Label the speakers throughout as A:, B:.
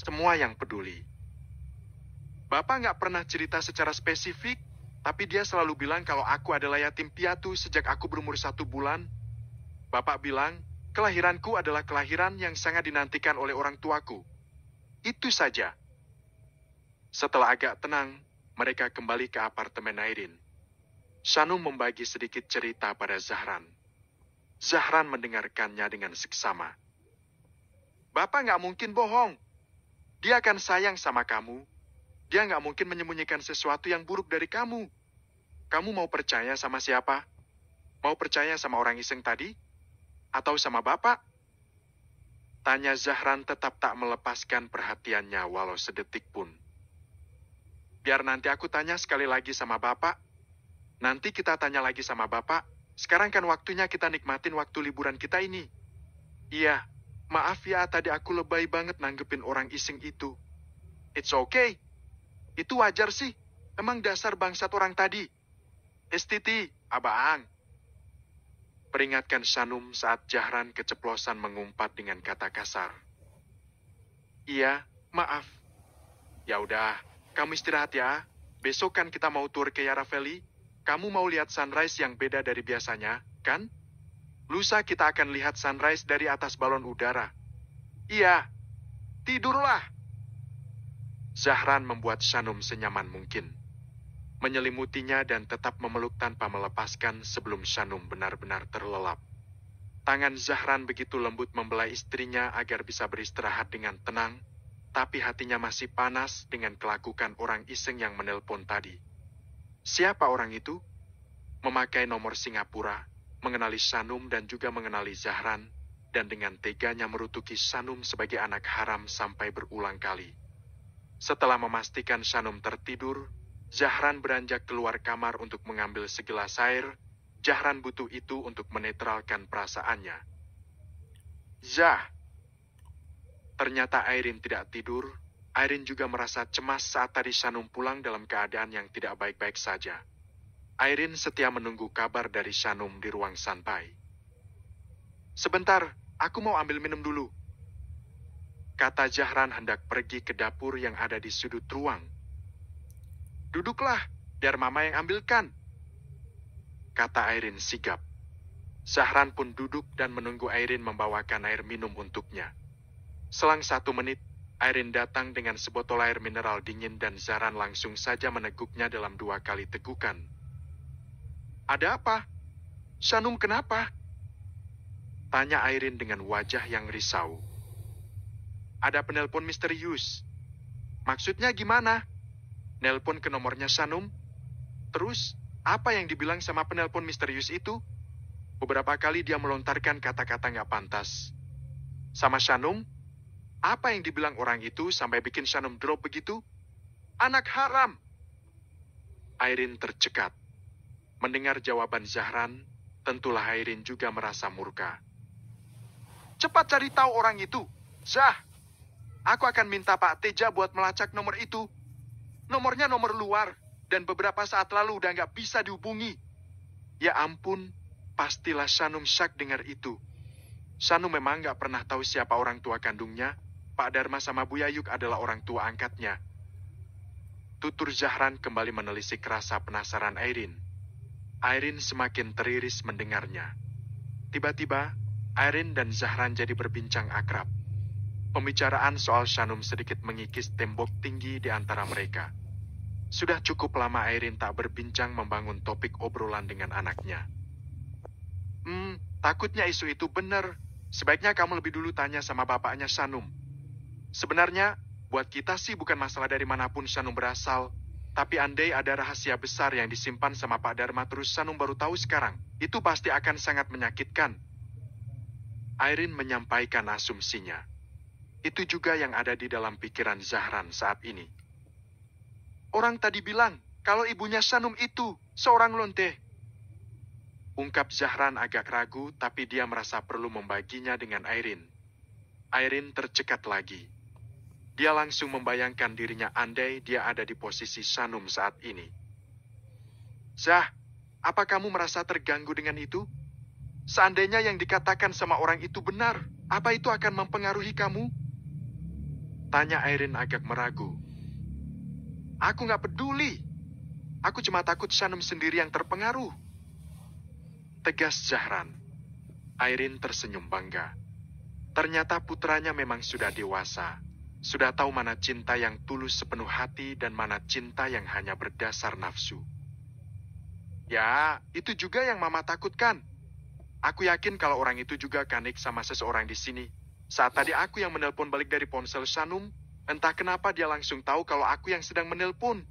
A: semua yang peduli. Bapak nggak pernah cerita secara spesifik, tapi dia selalu bilang kalau aku adalah yatim piatu sejak aku berumur 1 bulan. Bapak bilang, kelahiranku adalah kelahiran yang sangat dinantikan oleh orang tuaku. Itu saja. Setelah agak tenang, mereka kembali ke apartemen Airin. Shanum membagi sedikit cerita pada Zahran. Zahran mendengarkannya dengan seksama. Bapak nggak mungkin bohong. Dia akan sayang sama kamu. Dia nggak mungkin menyembunyikan sesuatu yang buruk dari kamu. Kamu mau percaya sama siapa? Mau percaya sama orang iseng tadi? Atau sama Bapak? Tanya Zahran tetap tak melepaskan perhatiannya walau sedetik pun. Biar nanti aku tanya sekali lagi sama Bapak. Nanti kita tanya lagi sama Bapak. Sekarang kan waktunya kita nikmatin waktu liburan kita ini. Iya, maaf ya tadi aku lebay banget nanggepin orang iseng itu. It's okay. Itu wajar sih. Emang dasar bangsat orang tadi. STT, abang. Peringatkan Shanum saat Zahran keceplosan mengumpat dengan kata kasar. Iya, maaf. Ya udah, kamu istirahat ya. Besok kan kita mau tur ke Yarra Valley. Kamu mau lihat sunrise yang beda dari biasanya, kan? Lusa kita akan lihat sunrise dari atas balon udara. Iya, tidurlah. Zahran membuat Shanum senyaman mungkin. Menyelimutinya dan tetap memeluk tanpa melepaskan sebelum Shanum benar-benar terlelap. Tangan Zahran begitu lembut membelai istrinya agar bisa beristirahat dengan tenang, tapi hatinya masih panas dengan kelakukan orang iseng yang menelpon tadi. Siapa orang itu? Memakai nomor Singapura, mengenali Shanum dan juga mengenali Zahran, dan dengan teganya merutuki Shanum sebagai anak haram sampai berulang kali. Setelah memastikan Shanum tertidur, Zahran beranjak keluar kamar untuk mengambil segelas air. Zahran butuh itu untuk menetralkan perasaannya. Zah. Ternyata Airin tidak tidur. Airin juga merasa cemas saat tadi Shanum pulang dalam keadaan yang tidak baik-baik saja. Airin setia menunggu kabar dari Shanum di ruang santai. Sebentar, aku mau ambil minum dulu. Kata Zahran hendak pergi ke dapur yang ada di sudut ruang. Duduklah, biar mama yang ambilkan. Kata Airin sigap. Zahran pun duduk dan menunggu Airin membawakan air minum untuknya. Selang 1 menit, Airin datang dengan sebotol air mineral dingin dan Zahran langsung saja meneguknya dalam 2 kali tegukan. Ada apa? Shanum kenapa? Tanya Airin dengan wajah yang risau. Ada penelpon misterius. Maksudnya gimana? Nelpon ke nomornya Shanum? Terus, apa yang dibilang sama penelpon misterius itu? Beberapa kali dia melontarkan kata-kata nggak pantas. Sama Shanum? Apa yang dibilang orang itu sampai bikin Shanum drop begitu? Anak haram! Airin tercekat. Mendengar jawaban Zahran, tentulah Airin juga merasa murka. Cepat cari tahu orang itu. Zah, aku akan minta Pak Teja buat melacak nomor itu. Nomornya nomor luar, dan beberapa saat lalu udah nggak bisa dihubungi. Ya ampun, pastilah Shanum syak dengar itu. Shanum memang nggak pernah tahu siapa orang tua kandungnya. Pak Dharma sama Bu Yayuk adalah orang tua angkatnya. Tutur Zahran kembali menelisik rasa penasaran Airin. Airin semakin teriris mendengarnya. Tiba-tiba, Airin dan Zahran jadi berbincang akrab. Pembicaraan soal Shanum sedikit mengikis tembok tinggi di antara mereka. Sudah cukup lama Airin tak berbincang membangun topik obrolan dengan anaknya. Takutnya isu itu benar. Sebaiknya kamu lebih dulu tanya sama bapaknya Shanum. Sebenarnya, buat kita sih bukan masalah dari manapun Shanum berasal. Tapi andai ada rahasia besar yang disimpan sama Pak Dharma terus Shanum baru tahu sekarang, itu pasti akan sangat menyakitkan. Airin menyampaikan asumsinya. Itu juga yang ada di dalam pikiran Zahran saat ini. Orang tadi bilang, kalau ibunya Shanum itu seorang lonte. Ungkap Zahran agak ragu, tapi dia merasa perlu membaginya dengan Airin. Airin tercekat lagi. Dia langsung membayangkan dirinya andai dia ada di posisi Shanum saat ini. Zah, apa kamu merasa terganggu dengan itu? Seandainya yang dikatakan sama orang itu benar, apa itu akan mempengaruhi kamu? Tanya Airin agak meragu. Aku nggak peduli. Aku cuma takut Shanum sendiri yang terpengaruh. Tegas Zahran. Airin tersenyum bangga. Ternyata putranya memang sudah dewasa. Sudah tahu mana cinta yang tulus sepenuh hati dan mana cinta yang hanya berdasar nafsu. Ya, itu juga yang Mama takutkan. Aku yakin kalau orang itu juga kanik sama seseorang di sini. Saat tadi aku yang menelpon balik dari ponsel Shanum, entah kenapa dia langsung tahu kalau aku yang sedang menelpon.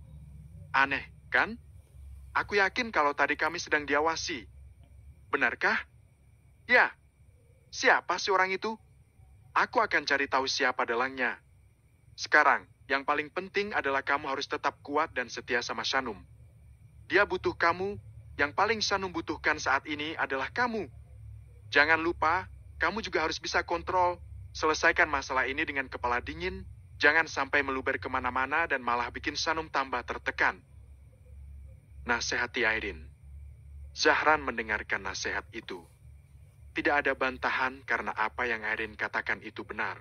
A: Aneh, kan? Aku yakin kalau tadi kami sedang diawasi. Benarkah? Ya. Siapa sih orang itu? Aku akan cari tahu siapa dalangnya. Sekarang, yang paling penting adalah kamu harus tetap kuat dan setia sama Shanum. Dia butuh kamu. Yang paling Shanum butuhkan saat ini adalah kamu. Jangan lupa, kamu juga harus bisa kontrol. Selesaikan masalah ini dengan kepala dingin. Jangan sampai meluber kemana-mana dan malah bikin Shanum tambah tertekan. Nasihati Airin. Zahran mendengarkan nasihat itu. Tidak ada bantahan karena apa yang Airin katakan itu benar.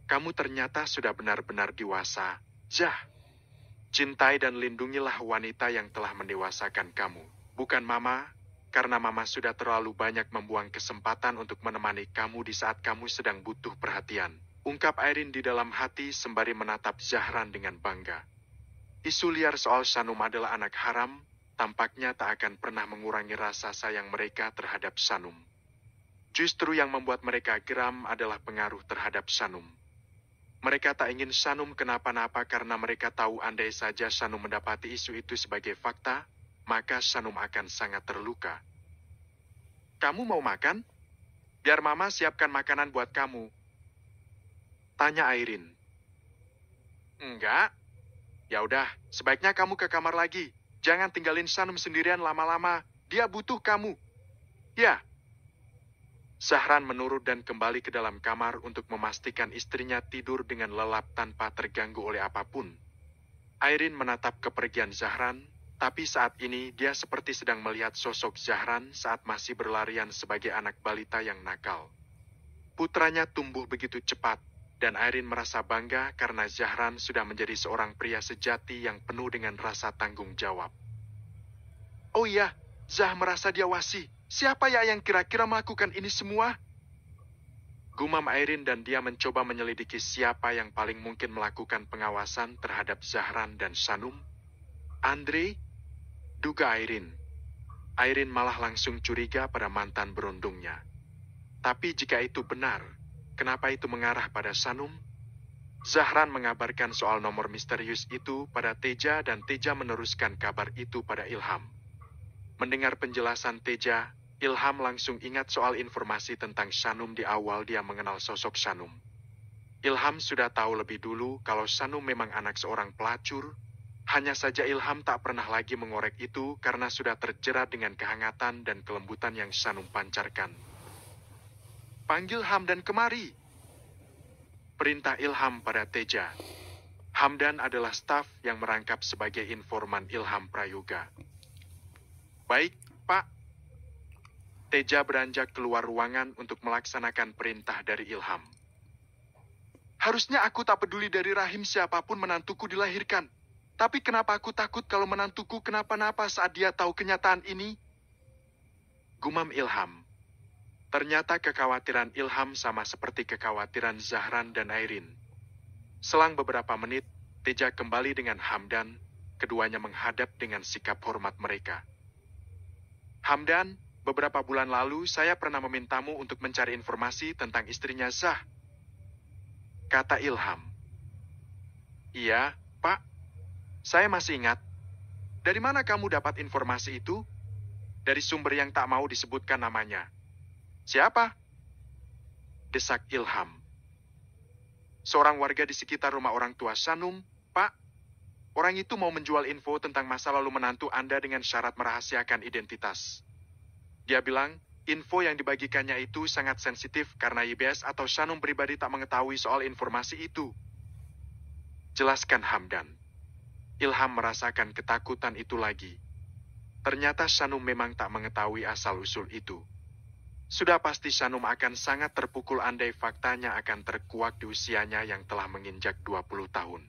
A: Kamu ternyata sudah benar-benar dewasa, Zah. Cintai dan lindungilah wanita yang telah mendewasakan kamu. Bukan Mama, karena Mama sudah terlalu banyak membuang kesempatan untuk menemani kamu di saat kamu sedang butuh perhatian. Ungkap Airin di dalam hati sembari menatap Zahran dengan bangga. Isu liar soal Shanum adalah anak haram, tampaknya tak akan pernah mengurangi rasa sayang mereka terhadap Shanum. Justru yang membuat mereka geram adalah pengaruh terhadap Shanum. Mereka tak ingin Shanum kenapa-napa karena mereka tahu andai saja Shanum mendapati isu itu sebagai fakta, maka Shanum akan sangat terluka. Kamu mau makan? Biar Mama siapkan makanan buat kamu. Tanya Airin. Enggak. Ya udah, sebaiknya kamu ke kamar lagi. Jangan tinggalin Shanum sendirian lama-lama. Dia butuh kamu. Ya. Zahran menurut dan kembali ke dalam kamar untuk memastikan istrinya tidur dengan lelap tanpa terganggu oleh apapun. Airin menatap kepergian Zahran, tapi saat ini dia seperti sedang melihat sosok Zahran saat masih berlarian sebagai anak balita yang nakal. Putranya tumbuh begitu cepat, dan Airin merasa bangga karena Zahran sudah menjadi seorang pria sejati yang penuh dengan rasa tanggung jawab. Oh iya, Zah merasa diawasi. Siapa ya yang kira-kira melakukan ini semua? Gumam Airin dan dia mencoba menyelidiki siapa yang paling mungkin melakukan pengawasan terhadap Zahran dan Shanum. Andre? Duga Airin. Airin malah langsung curiga pada mantan berundungnya. Tapi jika itu benar, kenapa itu mengarah pada Shanum? Zahran mengabarkan soal nomor misterius itu pada Teja dan Teja meneruskan kabar itu pada Ilham. Mendengar penjelasan Teja, Ilham langsung ingat soal informasi tentang Shanum di awal dia mengenal sosok Shanum. Ilham sudah tahu lebih dulu kalau Shanum memang anak seorang pelacur, hanya saja Ilham tak pernah lagi mengorek itu karena sudah terjerat dengan kehangatan dan kelembutan yang Shanum pancarkan. Panggil Hamdan kemari. Perintah Ilham pada Teja. Hamdan adalah staf yang merangkap sebagai informan Ilham Prayoga. Baik, Pak. Teja beranjak keluar ruangan untuk melaksanakan perintah dari Ilham. Harusnya aku tak peduli dari rahim siapapun menantuku dilahirkan. Tapi kenapa aku takut kalau menantuku kenapa-napa saat dia tahu kenyataan ini? Gumam Ilham. Ternyata kekhawatiran Ilham sama seperti kekhawatiran Zahran dan Airin. Selang beberapa menit, Teja kembali dengan Hamdan. Keduanya menghadap dengan sikap hormat mereka. Hamdan, beberapa bulan lalu saya pernah memintamu untuk mencari informasi tentang istrinya Zah. Kata Ilham. Iya, Pak. Saya masih ingat. Dari mana kamu dapat informasi itu? Dari sumber yang tak mau disebutkan namanya. Siapa? Desak Ilham. Seorang warga di sekitar rumah orang tua Shanum, Pak. Orang itu mau menjual info tentang masa lalu menantu Anda dengan syarat merahasiakan identitas. Dia bilang, info yang dibagikannya itu sangat sensitif karena YBS atau Shanum pribadi tak mengetahui soal informasi itu. Jelaskan Hamdan. Ilham merasakan ketakutan itu lagi. Ternyata Shanum memang tak mengetahui asal-usul itu. Sudah pasti Shanum akan sangat terpukul andai faktanya akan terkuak di usianya yang telah menginjak 20 tahun.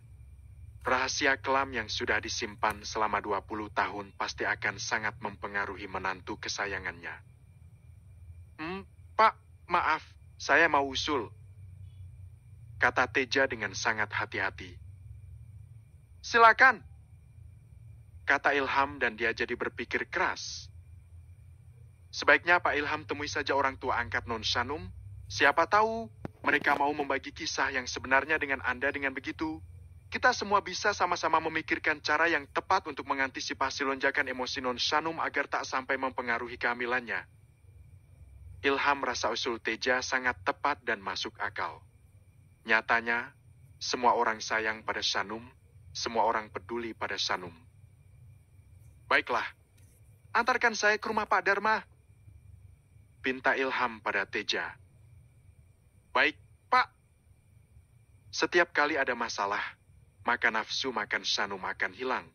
A: Rahasia kelam yang sudah disimpan selama 20 tahun pasti akan sangat mempengaruhi menantu kesayangannya. Pak, maaf, saya mau usul, kata Teja dengan sangat hati-hati. Silakan, kata Ilham dan dia jadi berpikir keras. Sebaiknya Pak Ilham temui saja orang tua angkat Non Shanum. Siapa tahu mereka mau membagi kisah yang sebenarnya dengan Anda. Dengan begitu, kita semua bisa sama-sama memikirkan cara yang tepat untuk mengantisipasi lonjakan emosi Non Shanum agar tak sampai mempengaruhi kehamilannya. Ilham merasa usul Teja sangat tepat dan masuk akal. Nyatanya, semua orang sayang pada Shanum, semua orang peduli pada Shanum. Baiklah, antarkan saya ke rumah Pak Dharma, pinta Ilham pada Teja. Baik, Pak. Setiap kali ada masalah, maka nafsu makan Shanum akan hilang.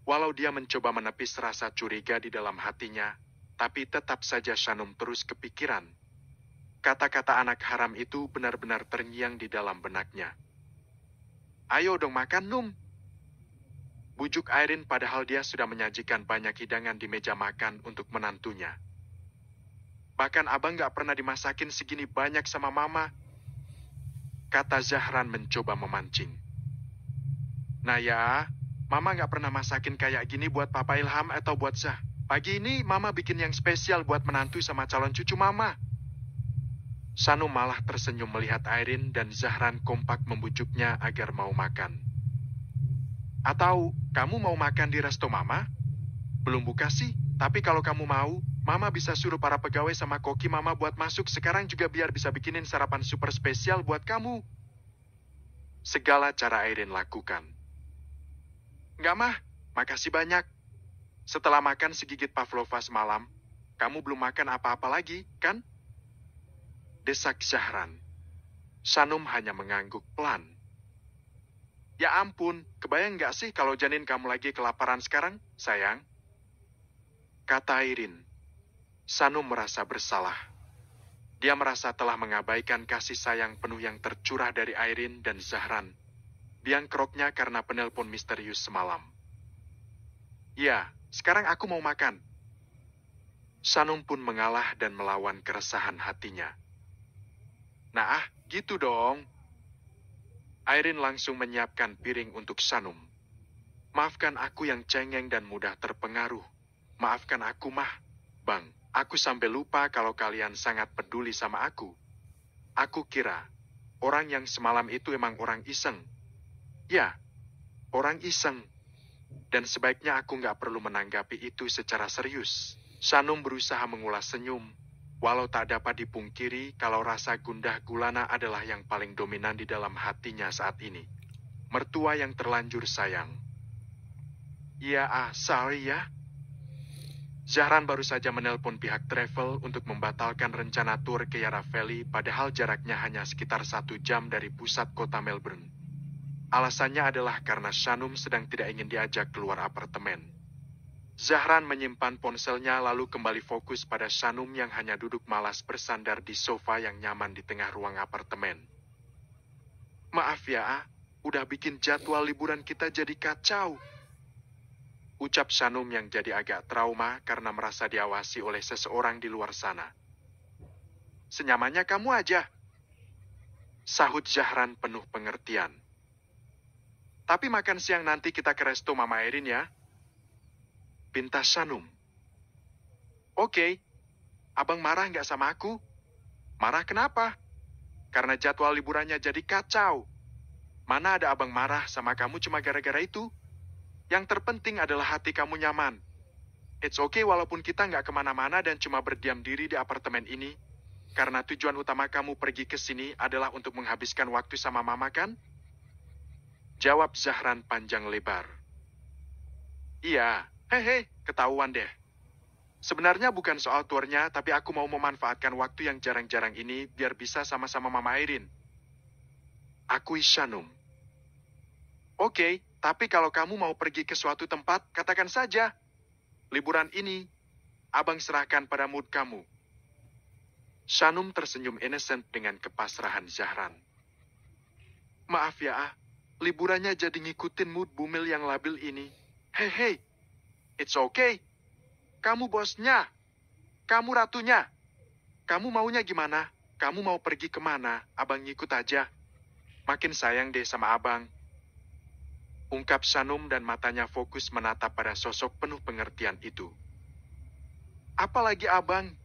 A: Walau dia mencoba menepis rasa curiga di dalam hatinya, tapi tetap saja Shanum terus kepikiran. Kata-kata anak haram itu benar-benar terngiang di dalam benaknya. Ayo dong makan, Num. Bujuk Airin padahal dia sudah menyajikan banyak hidangan di meja makan untuk menantunya. Bahkan abang gak pernah dimasakin segini banyak sama mama, kata Zahran mencoba memancing. Nah ya, mama gak pernah masakin kayak gini buat Papa Ilham atau buat Zah. Pagi ini mama bikin yang spesial buat menantu sama calon cucu mama. Shanum malah tersenyum melihat Airin dan Zahran kompak membujuknya agar mau makan. Atau kamu mau makan di resto mama? Belum buka sih, tapi kalau kamu mau, mama bisa suruh para pegawai sama koki mama buat masuk sekarang juga biar bisa bikinin sarapan super spesial buat kamu. Segala cara Airin lakukan. Enggak mah, makasih banyak. Setelah makan segigit pavlova semalam, kamu belum makan apa-apa lagi, kan? Desak Zahran. Shanum hanya mengangguk pelan. Ya ampun, kebayang nggak sih kalau janin kamu lagi kelaparan sekarang, sayang? Kata Airin. Shanum merasa bersalah. Dia merasa telah mengabaikan kasih sayang penuh yang tercurah dari Airin dan Zahran. Biang keroknya karena penelpon misterius semalam. Ya, sekarang aku mau makan. Shanum pun mengalah dan melawan keresahan hatinya. Nah, gitu dong. Airin langsung menyiapkan piring untuk Shanum. Maafkan aku yang cengeng dan mudah terpengaruh. Maafkan aku mah, Bang. Aku sampai lupa kalau kalian sangat peduli sama aku. Aku kira, orang yang semalam itu emang orang iseng. Ya, orang iseng. Dan sebaiknya aku nggak perlu menanggapi itu secara serius. Shanum berusaha mengulas senyum. Walau tak dapat dipungkiri kalau rasa gundah gulana adalah yang paling dominan di dalam hatinya saat ini. Mertua yang terlanjur sayang. Ya, sorry ya. Zahran baru saja menelpon pihak travel untuk membatalkan rencana tur ke Yarra Valley padahal jaraknya hanya sekitar 1 jam dari pusat kota Melbourne. Alasannya adalah karena Shanum sedang tidak ingin diajak keluar apartemen. Zahran menyimpan ponselnya lalu kembali fokus pada Shanum yang hanya duduk malas bersandar di sofa yang nyaman di tengah ruang apartemen. Maaf ya, udah bikin jadwal liburan kita jadi kacau. Ucap Shanum yang jadi agak trauma karena merasa diawasi oleh seseorang di luar sana. Senyamannya kamu aja, sahut Zahran penuh pengertian. Tapi makan siang nanti kita ke resto Mama Airin ya, pinta Shanum. Oke, abang marah nggak sama aku? Marah kenapa? Karena jadwal liburannya jadi kacau. Mana ada abang marah sama kamu cuma gara-gara itu? Yang terpenting adalah hati kamu nyaman. It's okay walaupun kita nggak kemana-mana dan cuma berdiam diri di apartemen ini. Karena tujuan utama kamu pergi ke sini adalah untuk menghabiskan waktu sama mama kan? Jawab Zahran panjang lebar. Iya, hehe, ketahuan deh. Sebenarnya bukan soal turnya, tapi aku mau memanfaatkan waktu yang jarang-jarang ini biar bisa sama-sama Mama Airin. Akui Shanum. Oke, tapi kalau kamu mau pergi ke suatu tempat, katakan saja. Liburan ini, abang serahkan pada mood kamu. Shanum tersenyum innocent dengan kepasrahan Zahran. Maaf ya, liburannya jadi ngikutin mood bumil yang labil ini. Hei, it's okay. Kamu bosnya, kamu ratunya. Kamu maunya gimana? Kamu mau pergi kemana? Abang ngikut aja. Makin sayang deh sama abang. Ungkap Shanum dan matanya fokus menatap pada sosok penuh pengertian itu. Apalagi abang?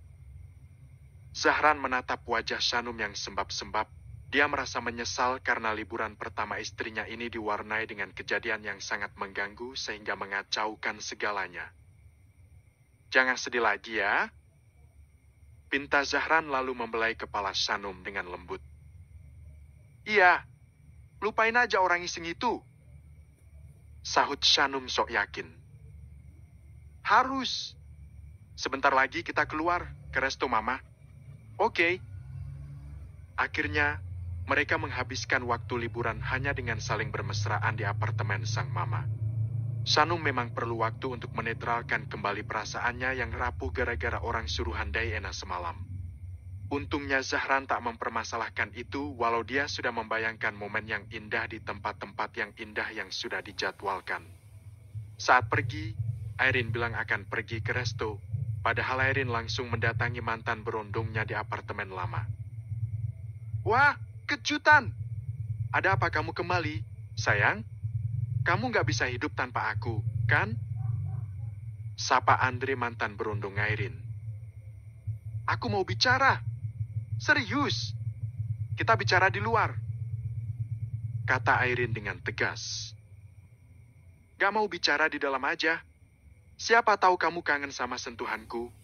A: Zahran menatap wajah Shanum yang sembab-sembab. Dia merasa menyesal karena liburan pertama istrinya ini diwarnai dengan kejadian yang sangat mengganggu sehingga mengacaukan segalanya. Jangan sedih lagi ya. Pinta Zahran lalu membelai kepala Shanum dengan lembut. Iya, lupain aja orang iseng itu. Sahut Shanum sok yakin. Harus. Sebentar lagi kita keluar ke resto mama. Oke. Akhirnya, mereka menghabiskan waktu liburan hanya dengan saling bermesraan di apartemen sang mama. Shanum memang perlu waktu untuk menetralkan kembali perasaannya yang rapuh gara-gara orang suruhan Diana semalam. Untungnya Zahran tak mempermasalahkan itu walau dia sudah membayangkan momen yang indah di tempat-tempat yang indah yang sudah dijadwalkan. Saat pergi, Irene bilang akan pergi ke resto, padahal Irene langsung mendatangi mantan berondongnya di apartemen lama. Wah, kejutan! Ada apa kamu kembali, sayang? Kamu gak bisa hidup tanpa aku, kan? Sapa Andre mantan berondong Irene. Aku mau bicara. Serius. Kita bicara di luar. Kata Irene dengan tegas. Gak mau bicara di dalam aja. Siapa tahu kamu kangen sama sentuhanku.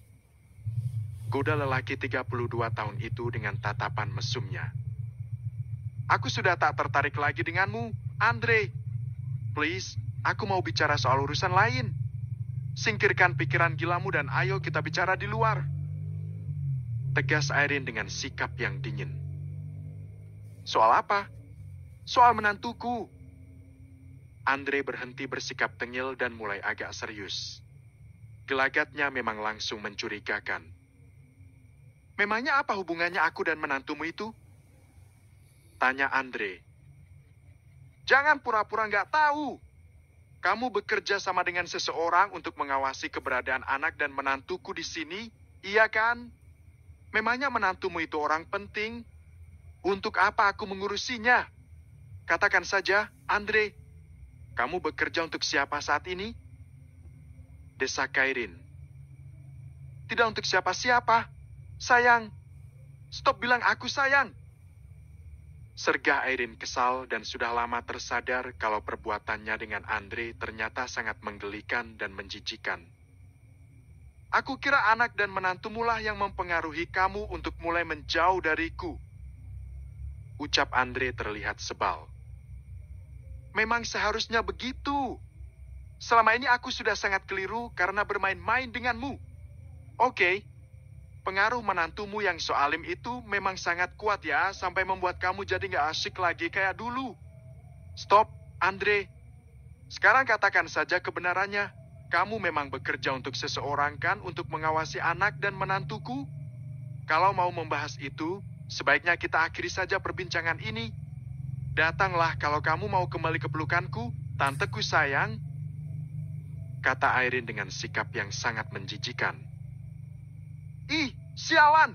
A: Goda lelaki 32 tahun itu dengan tatapan mesumnya. Aku sudah tak tertarik lagi denganmu, Andre. Please, aku mau bicara soal urusan lain. Singkirkan pikiran gilamu dan ayo kita bicara di luar. Tegas Irene dengan sikap yang dingin. Soal apa? Soal menantuku. Andre berhenti bersikap tengil dan mulai agak serius. Gelagatnya memang langsung mencurigakan. Memangnya apa hubungannya aku dan menantumu itu? Tanya Andre. Jangan pura-pura nggak tahu. Kamu bekerja sama dengan seseorang untuk mengawasi keberadaan anak dan menantuku di sini, iya kan? Memangnya menantumu itu orang penting? Untuk apa aku mengurusinya? Katakan saja, Andre. Kamu bekerja untuk siapa saat ini? Desak Irene. Tidak untuk siapa-siapa. Sayang. Stop bilang aku sayang. Sergah Irene kesal dan sudah lama tersadar kalau perbuatannya dengan Andre ternyata sangat menggelikan dan menjijikan. Aku kira anak dan menantumulah yang mempengaruhi kamu untuk mulai menjauh dariku. Ucap Andre terlihat sebal. Memang seharusnya begitu. Selama ini aku sudah sangat keliru karena bermain-main denganmu. Oke. Pengaruh menantumu yang so alim itu memang sangat kuat ya, sampai membuat kamu jadi gak asyik lagi kayak dulu. Stop, Andre. Sekarang katakan saja kebenarannya. Kamu memang bekerja untuk seseorang kan, untuk mengawasi anak dan menantuku? Kalau mau membahas itu, sebaiknya kita akhiri saja perbincangan ini. Datanglah kalau kamu mau kembali ke pelukanku, tanteku sayang. Kata Irene dengan sikap yang sangat menjijikan. Ih, sialan!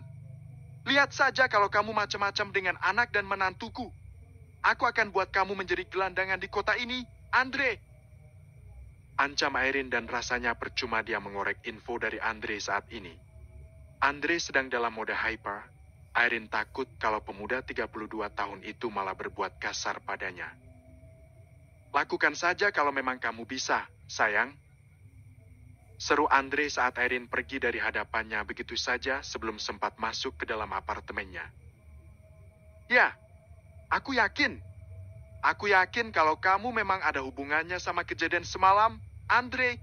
A: Lihat saja kalau kamu macam-macam dengan anak dan menantuku. Aku akan buat kamu menjadi gelandangan di kota ini, Andre. Ancam Irene dan rasanya percuma dia mengorek info dari Andre saat ini. Andre sedang dalam mode hyper. Irene takut kalau pemuda 32 tahun itu malah berbuat kasar padanya. Lakukan saja kalau memang kamu bisa, sayang. Seru Andre saat Irene pergi dari hadapannya begitu saja sebelum sempat masuk ke dalam apartemennya. Ya, aku yakin. Aku yakin kalau kamu memang ada hubungannya sama kejadian semalam, Andre.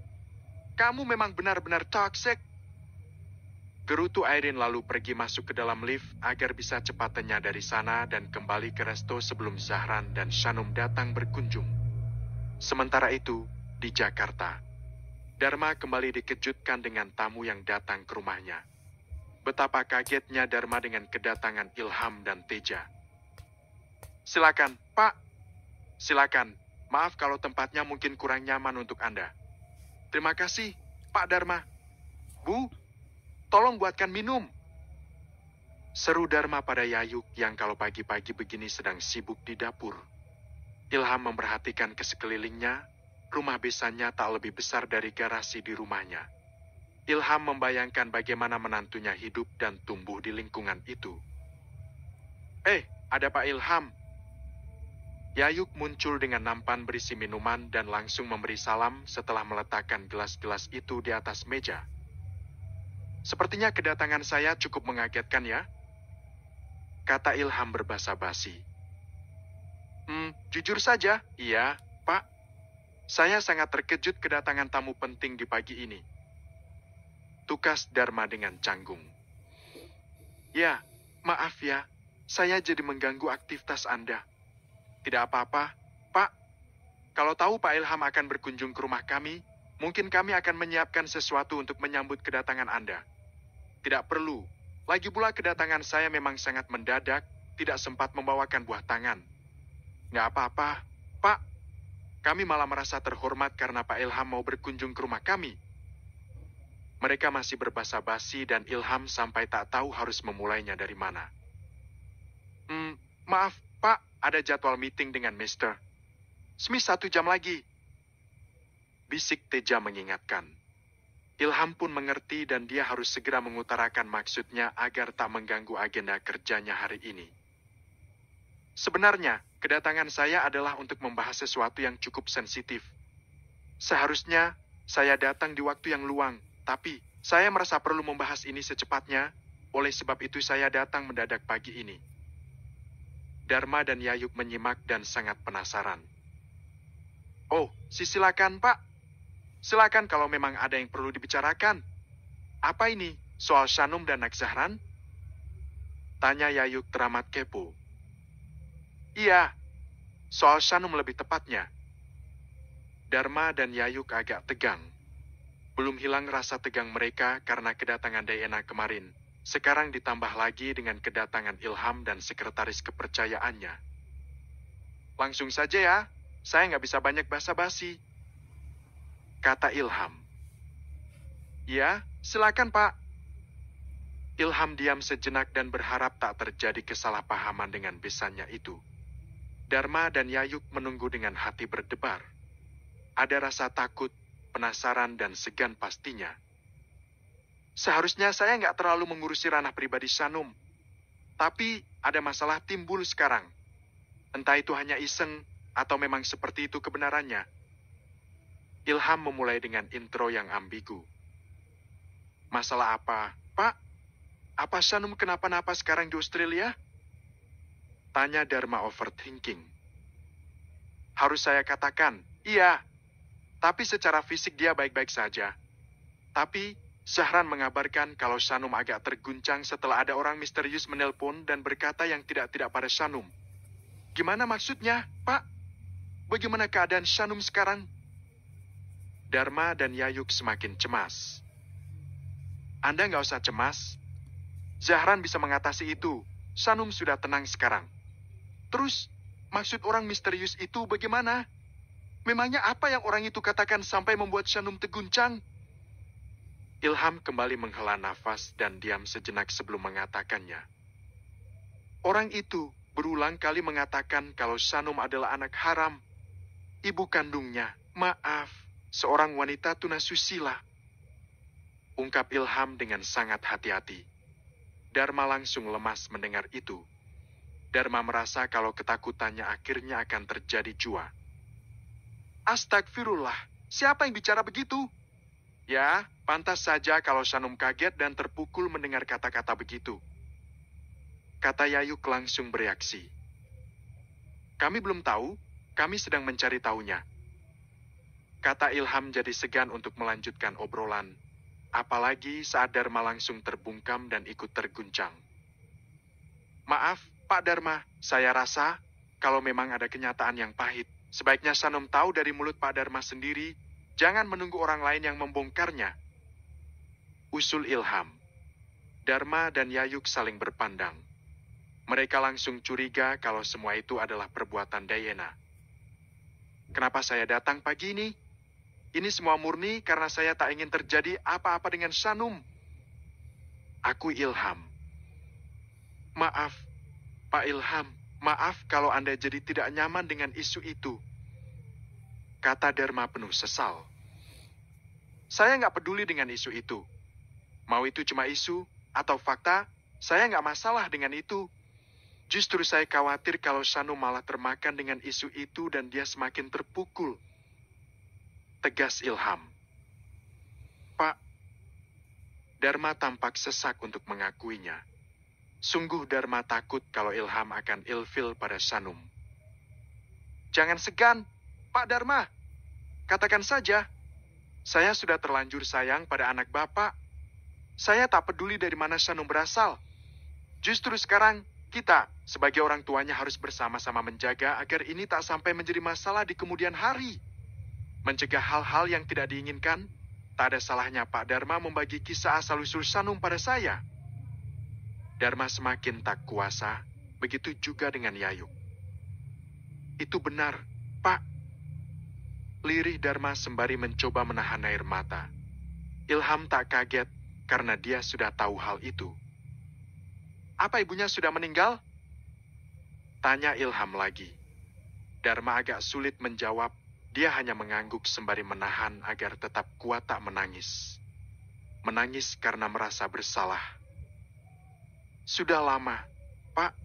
A: Kamu memang benar-benar toxic. Gerutu Irene lalu pergi masuk ke dalam lift agar bisa cepatnya dari sana dan kembali ke resto sebelum Zahran dan Shanum datang berkunjung. Sementara itu, di Jakarta, Dharma kembali dikejutkan dengan tamu yang datang ke rumahnya. Betapa kagetnya Dharma dengan kedatangan Ilham dan Teja. Silakan, Pak. Silakan. Maaf kalau tempatnya mungkin kurang nyaman untuk Anda. Terima kasih, Pak Dharma. Bu, tolong buatkan minum. Seru Dharma pada Yayuk yang kalau pagi-pagi begini sedang sibuk di dapur. Ilham memperhatikan ke sekelilingnya, rumah besannya tak lebih besar dari garasi di rumahnya. Ilham membayangkan bagaimana menantunya hidup dan tumbuh di lingkungan itu. Ada Pak Ilham. Yayuk muncul dengan nampan berisi minuman dan langsung memberi salam setelah meletakkan gelas-gelas itu di atas meja. Sepertinya kedatangan saya cukup mengagetkan ya, kata Ilham berbasa-basi. Jujur saja, iya, Pak. Saya sangat terkejut kedatangan tamu penting di pagi ini. Tukas Dharma dengan canggung. Ya, maaf ya, saya jadi mengganggu aktivitas Anda. Tidak apa-apa, Pak. Kalau tahu Pak Ilham akan berkunjung ke rumah kami, mungkin kami akan menyiapkan sesuatu untuk menyambut kedatangan Anda. Tidak perlu. Lagi pula kedatangan saya memang sangat mendadak, tidak sempat membawakan buah tangan. Nggak apa-apa, Pak. Kami malah merasa terhormat karena Pak Ilham mau berkunjung ke rumah kami. Mereka masih berbasa-basi dan Ilham sampai tak tahu harus memulainya dari mana. Maaf, Pak, ada jadwal meeting dengan Mr. Smith 1 jam lagi. Bisik Teja mengingatkan. Ilham pun mengerti dan dia harus segera mengutarakan maksudnya agar tak mengganggu agenda kerjanya hari ini. Sebenarnya, kedatangan saya adalah untuk membahas sesuatu yang cukup sensitif. Seharusnya, saya datang di waktu yang luang, tapi saya merasa perlu membahas ini secepatnya, oleh sebab itu saya datang mendadak pagi ini. Dharma dan Yayuk menyimak dan sangat penasaran. Oh, silakan, Pak. Silakan kalau memang ada yang perlu dibicarakan. Apa ini? Soal Shanum dan Zahran? Tanya Yayuk teramat kepo. Iya, soal Shanum lebih tepatnya. Dharma dan Yayuk agak tegang. Belum hilang rasa tegang mereka karena kedatangan Diana kemarin. Sekarang ditambah lagi dengan kedatangan Ilham dan sekretaris kepercayaannya. Langsung saja ya, saya nggak bisa banyak basa-basi, kata Ilham. Ya, silakan Pak. Ilham diam sejenak dan berharap tak terjadi kesalahpahaman dengan besannya itu. Dharma dan Yayuk menunggu dengan hati berdebar. Ada rasa takut, penasaran, dan segan pastinya. Seharusnya saya nggak terlalu mengurusi ranah pribadi Shanum. Tapi ada masalah timbul sekarang. Entah itu hanya iseng atau memang seperti itu kebenarannya. Ilham memulai dengan intro yang ambigu. Masalah apa, Pak? Apa Shanum kenapa-napa sekarang di Australia? Tanya Dharma overthinking. Harus saya katakan, iya. Tapi secara fisik dia baik-baik saja. Tapi Zahran mengabarkan kalau Shanum agak terguncang setelah ada orang misterius menelpon dan berkata yang tidak-tidak pada Shanum. Gimana maksudnya, Pak? Bagaimana keadaan Shanum sekarang? Dharma dan Yayuk semakin cemas. Anda nggak usah cemas. Zahran bisa mengatasi itu. Shanum sudah tenang sekarang. Terus, maksud orang misterius itu bagaimana? Memangnya apa yang orang itu katakan sampai membuat Shanum terguncang? Ilham kembali menghela nafas dan diam sejenak sebelum mengatakannya. Orang itu berulang kali mengatakan kalau Shanum adalah anak haram. Ibu kandungnya, seorang wanita tunasusila. Ungkap Ilham dengan sangat hati-hati. Dharma langsung lemas mendengar itu. Dharma merasa kalau ketakutannya akhirnya akan terjadi jua. Astagfirullah, siapa yang bicara begitu? Ya, pantas saja kalau Shanum kaget dan terpukul mendengar kata-kata begitu. Kata Yayuk langsung bereaksi. Kami belum tahu, kami sedang mencari tahunya. Kata Ilham jadi segan untuk melanjutkan obrolan. Apalagi saat Dharma langsung terbungkam dan ikut terguncang. Maaf, Pak Dharma, saya rasa kalau memang ada kenyataan yang pahit, sebaiknya Shanum tahu dari mulut Pak Dharma sendiri. Jangan menunggu orang lain yang membongkarnya. Usul Ilham. Dharma dan Yayuk saling berpandang. Mereka langsung curiga kalau semua itu adalah perbuatan Dayena. Kenapa saya datang pagi ini? Ini semua murni karena saya tak ingin terjadi apa-apa dengan Sanum. Aku Ilham. Maaf, Pak Ilham. Maaf kalau Anda jadi tidak nyaman dengan isu itu. Kata Dharma penuh sesal. Saya nggak peduli dengan isu itu. Mau itu cuma isu atau fakta, saya nggak masalah dengan itu. Justru saya khawatir kalau Sanum malah termakan dengan isu itu dan dia semakin terpukul. Tegas Ilham. Pak, Dharma tampak sesak untuk mengakuinya. Sungguh Dharma takut kalau Ilham akan ilfil pada Sanum. Jangan segan, Pak Dharma. Katakan saja, saya sudah terlanjur sayang pada anak Bapak. Saya tak peduli dari mana Sanum berasal. Justru sekarang, kita sebagai orang tuanya harus bersama-sama menjaga agar ini tak sampai menjadi masalah di kemudian hari. Mencegah hal-hal yang tidak diinginkan, tak ada salahnya Pak Dharma membagi kisah asal-usul Sanum pada saya. Dharma semakin tak kuasa, begitu juga dengan Yayuk. Itu benar, Pak. Lirih Dharma sembari mencoba menahan air mata. Ilham tak kaget karena dia sudah tahu hal itu. Apa ibunya sudah meninggal? Tanya Ilham lagi. Dharma agak sulit menjawab, dia hanya mengangguk sembari menahan agar tetap kuat tak menangis. Menangis karena merasa bersalah. Sudah lama, Pak.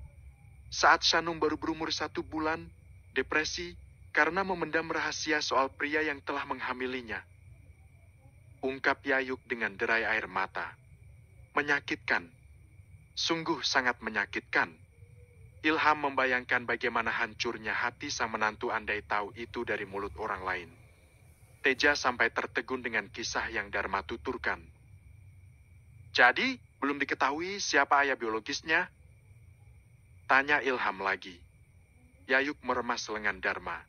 A: Saat Sanum baru berumur 1 bulan, depresi karena memendam rahasia soal pria yang telah menghamilinya. Ungkap Yayuk dengan derai air mata. Menyakitkan. Sungguh sangat menyakitkan. Ilham membayangkan bagaimana hancurnya hati sang menantu andai tahu itu dari mulut orang lain. Teja sampai tertegun dengan kisah yang Dharma tuturkan. Jadi, belum diketahui siapa ayah biologisnya? Tanya Ilham lagi. Yayuk meremas lengan Dharma.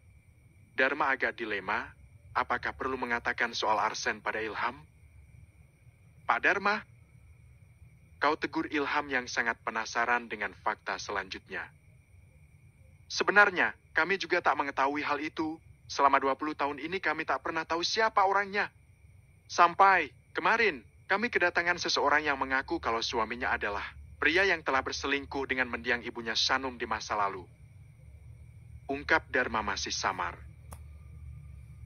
A: Dharma agak dilema, apakah perlu mengatakan soal arsen pada Ilham? Pak Dharma, kau tegur Ilham yang sangat penasaran dengan fakta selanjutnya. Sebenarnya, kami juga tak mengetahui hal itu. Selama 20 tahun ini kami tak pernah tahu siapa orangnya. Sampai kemarin, kami kedatangan seseorang yang mengaku kalau suaminya adalah pria yang telah berselingkuh dengan mendiang ibunya Sanum di masa lalu. Ungkap Dharma masih samar.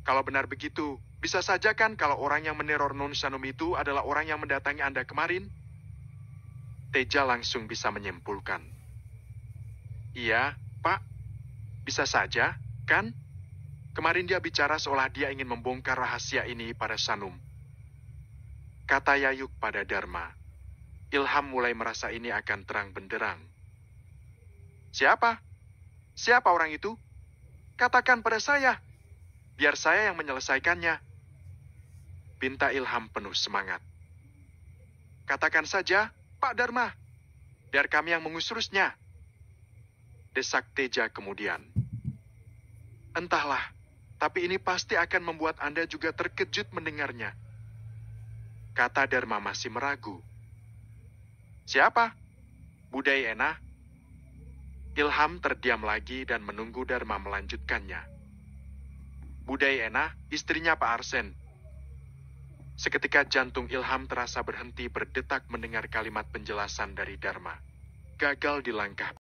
A: Kalau benar begitu, bisa saja kan kalau orang yang meneror Non Sanum itu adalah orang yang mendatangi Anda kemarin? Teja langsung bisa menyimpulkan. Iya, Pak. Bisa saja, kan? Kemarin dia bicara seolah dia ingin membongkar rahasia ini pada Sanum. Kata Yayuk pada Dharma. Ilham mulai merasa ini akan terang benderang. Siapa? Siapa orang itu? Katakan pada saya. Biar saya yang menyelesaikannya. Pinta Ilham penuh semangat. Katakan saja, Pak Dharma. Biar kami yang mengusurusnya. Desak Teja kemudian. Entahlah, tapi ini pasti akan membuat Anda juga terkejut mendengarnya. Kata Dharma masih meragu. Siapa? Budayena? Ilham terdiam lagi dan menunggu Dharma melanjutkannya. Budayena, istrinya Pak Arsen. Seketika jantung Ilham terasa berhenti berdetak mendengar kalimat penjelasan dari Dharma. Gagal di langkah